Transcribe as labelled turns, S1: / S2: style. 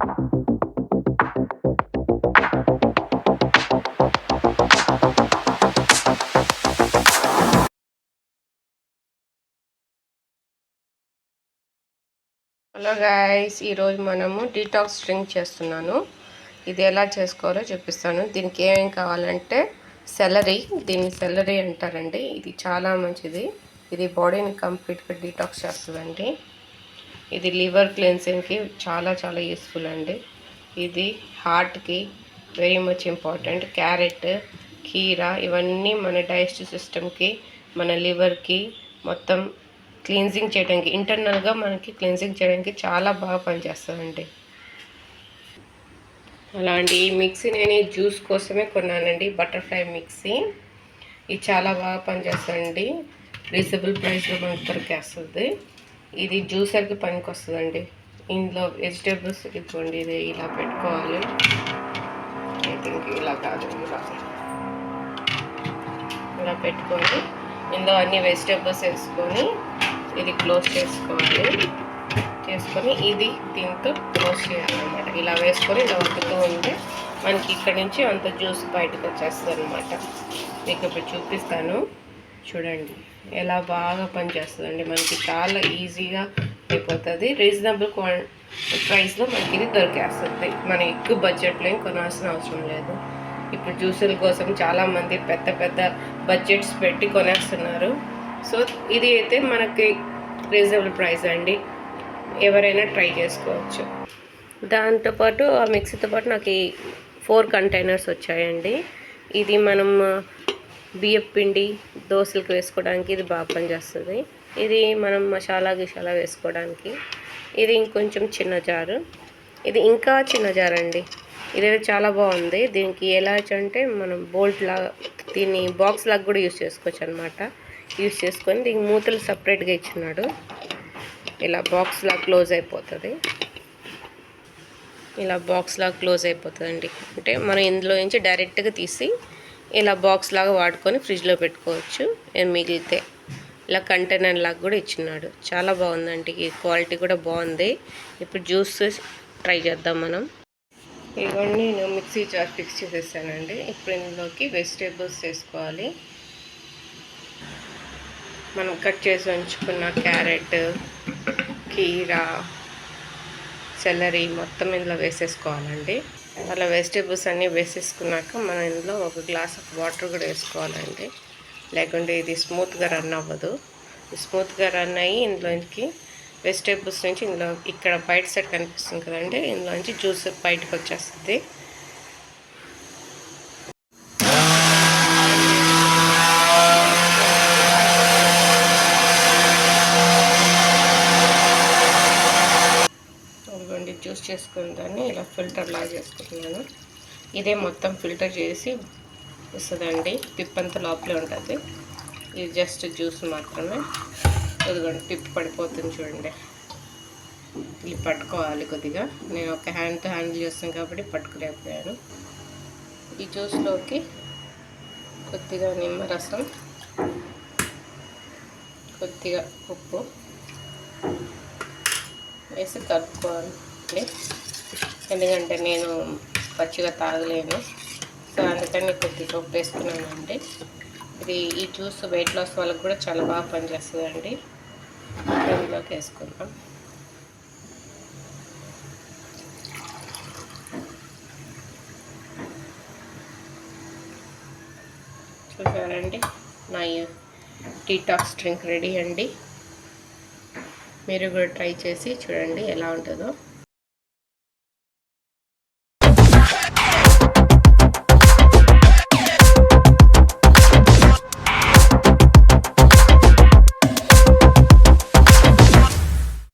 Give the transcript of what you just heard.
S1: Hello guys, ఈరోజు మనము detox drink చేస్తున్నాను. ఇది ఎలా చేసుకోవాలో చూపిస్తాను. దీనికి ఏమేమి కావాలంటే సెలరీ, దీన్ని సెలరీ అంటారండి. ఇది చాలా మంచిది. ఇది బాడీని కంప్లీట్గా డీటాక్స్ చేస్తుందండి. ఇది లివర్ క్లెన్సింగ్కి చాలా చాలా యూస్ఫుల్ అండి. ఇది హార్ట్కి వెరీ మచ్ ఇంపార్టెంట్. క్యారెట్, కీరా ఇవన్నీ మన డైజెస్టివ్ సిస్టమ్కి, మన లివర్కి మొత్తం క్లీన్జింగ్ చేయడానికి, ఇంటర్నల్గా మనకి క్లీన్జింగ్ చేయడానికి చాలా బాగా పనిచేస్తుందండి. అలాంటి ఈ మిక్సీ నేను జ్యూస్ కోసమే కొన్నానండి, బటర్ఫ్లై మిక్సీ. ఇది చాలా బాగా పనిచేస్తుందండి. రీజనబుల్ ప్రైస్లో మనకు దొరికేస్తుంది. ఇది జ్యూసర్కి పనికి వస్తుందండి. ఇందులో వెజిటేబుల్స్ ఇదిగోండి, ఇది ఇలా పెట్టుకోవాలి. ఐ థింక్ ఇలా కాదు, ఇలా పెట్టుకొని ఇందులో అన్ని వెజిటేబుల్స్ వేసుకొని ఇది క్లోజ్ చేసుకొని ఇది దీంతో క్లోజ్ చేయాలన్నమాట. ఇలా వేసుకొని ఇలా ఉడుకుతూ ఉంటే మనకి ఇక్కడ నుంచి అంత జ్యూస్ బయటకు వచ్చేస్తుంది అనమాట. మీకు ఇప్పుడు చూపిస్తాను చూడండి, ఎలా బాగా పనిచేస్తుందండి. మనకి చాలా ఈజీగా అయిపోతుంది. రీజనబుల్ ప్రైస్లో మనకి ఇది దొరికేస్తుంది. మనం ఎక్కువ బడ్జెట్లో ఏం కొనాల్సిన అవసరం లేదు. ఇప్పుడు జ్యూసుల కోసం చాలామంది పెద్ద పెద్ద బడ్జెట్స్ పెట్టి కొనేస్తున్నారు. సో ఇది అయితే మనకి రీజనబుల్ ప్రైస్ అండి, ఎవరైనా ట్రై చేసుకోవచ్చు. దాంతోపాటు ఆ మిక్సీతో పాటు నాకు 4 కంటైనర్స్ వచ్చాయండి. ఇది మనం బియ్యం పిండి దోశలకు వేసుకోవడానికి ఇది బాగా పనిచేస్తుంది. ఇది మనం మసాలా గిసాలా వేసుకోవడానికి. ఇది ఇంకొంచెం చిన్న జారు, ఇది ఇంకా చిన్న జారు అండి. ఇదైతే చాలా బాగుంది. దీనికి ఎలా అంటే మనం బోల్ట్ లాగా, దీన్ని బాక్స్ లాగా కూడా యూజ్ చేసుకోవచ్చు అనమాట. యూజ్ చేసుకొని దీనికి మూతలు సపరేట్గా ఇచ్చినాడు. ఇలా బాక్స్ లాగా క్లోజ్ అయిపోతుంది. ఇలా బాక్స్ లాగా క్లోజ్ అయిపోతుందండి. అంటే మనం ఇందులో నుంచి డైరెక్ట్గా తీసి ఇలా బాక్స్ లాగా వాడుకొని ఫ్రిడ్జ్లో పెట్టుకోవచ్చు. మిగిలితే ఇలా కంటైనర్ లాగా కూడా ఇచ్చినాడు. చాలా బాగుందండి, ఈ క్వాలిటీ కూడా బాగుంది. ఇప్పుడు జ్యూస్ ట్రై చేద్దాం మనం. ఇవన్నీ నేను మిక్సీ జార్ ఫిక్స్ చేసేసానండి. ఇప్పుడు ఇందులోకి వెజిటేబుల్స్ వేసుకోవాలి. మనం కట్ చేసి ఉంచుకున్న క్యారెట్, కీరా, సెలరీ మొత్తం ఇందులో వేసేసుకోవాలండి. అలా వెజిటేబుల్స్ అన్నీ వేసేసుకున్నాక మనం ఇందులో 1 గ్లాస్ ఆఫ్ వాటర్ కూడా వేసుకోవాలండి. లేకుంటే ఇది స్మూత్గా రన్ అవ్వదు. స్మూత్గా రన్ అయ్యి ఇందులోకి వెజిటేబుల్స్ నుంచి ఇందులో ఇక్కడ బయట సైడ్ కనిపిస్తుంది కదండి, ఇందులోంచి జ్యూస్ బయటకు వచ్చేస్తుంది. జ్యూస్ చేసుకున్న దాన్ని ఇలా ఫిల్టర్ లాగా చేసుకుంటున్నాను. ఇదే మొత్తం ఫిల్టర్ చేసి వస్తుందండి. పిప్పంతా లోపలే ఉంటుంది. ఇది జస్ట్ జ్యూస్ మాత్రమే. ఇదిగోండి పిప్ పడిపోతుంది చూడండి. ఇది పట్టుకోవాలి కొద్దిగా. నేను ఒక హ్యాండ్తో హ్యాండిల్ చేస్తాను కాబట్టి పట్టుకులేకపోయాను. ఈ జ్యూస్లోకి కొద్దిగా నిమ్మరసం, కొద్దిగా ఉప్పు వేసి కలుపుకోవాలి. ఎందుకంటే నేను పచ్చిగా తాగలేను, సో అందుకని కొద్దిగా ఉప్పు వేసుకున్నానండి. ఈ జ్యూస్ వెయిట్ లాస్ వాళ్ళకి కూడా చాలా బాగా పనిచేస్తుందండి. ఇందులోకి వేసుకుందాం. చూసారండి, నా డీటాక్స్ డ్రింక్ రెడీ అండి. మీరు కూడా ట్రై చేసి చూడండి ఎలా ఉంటుందో.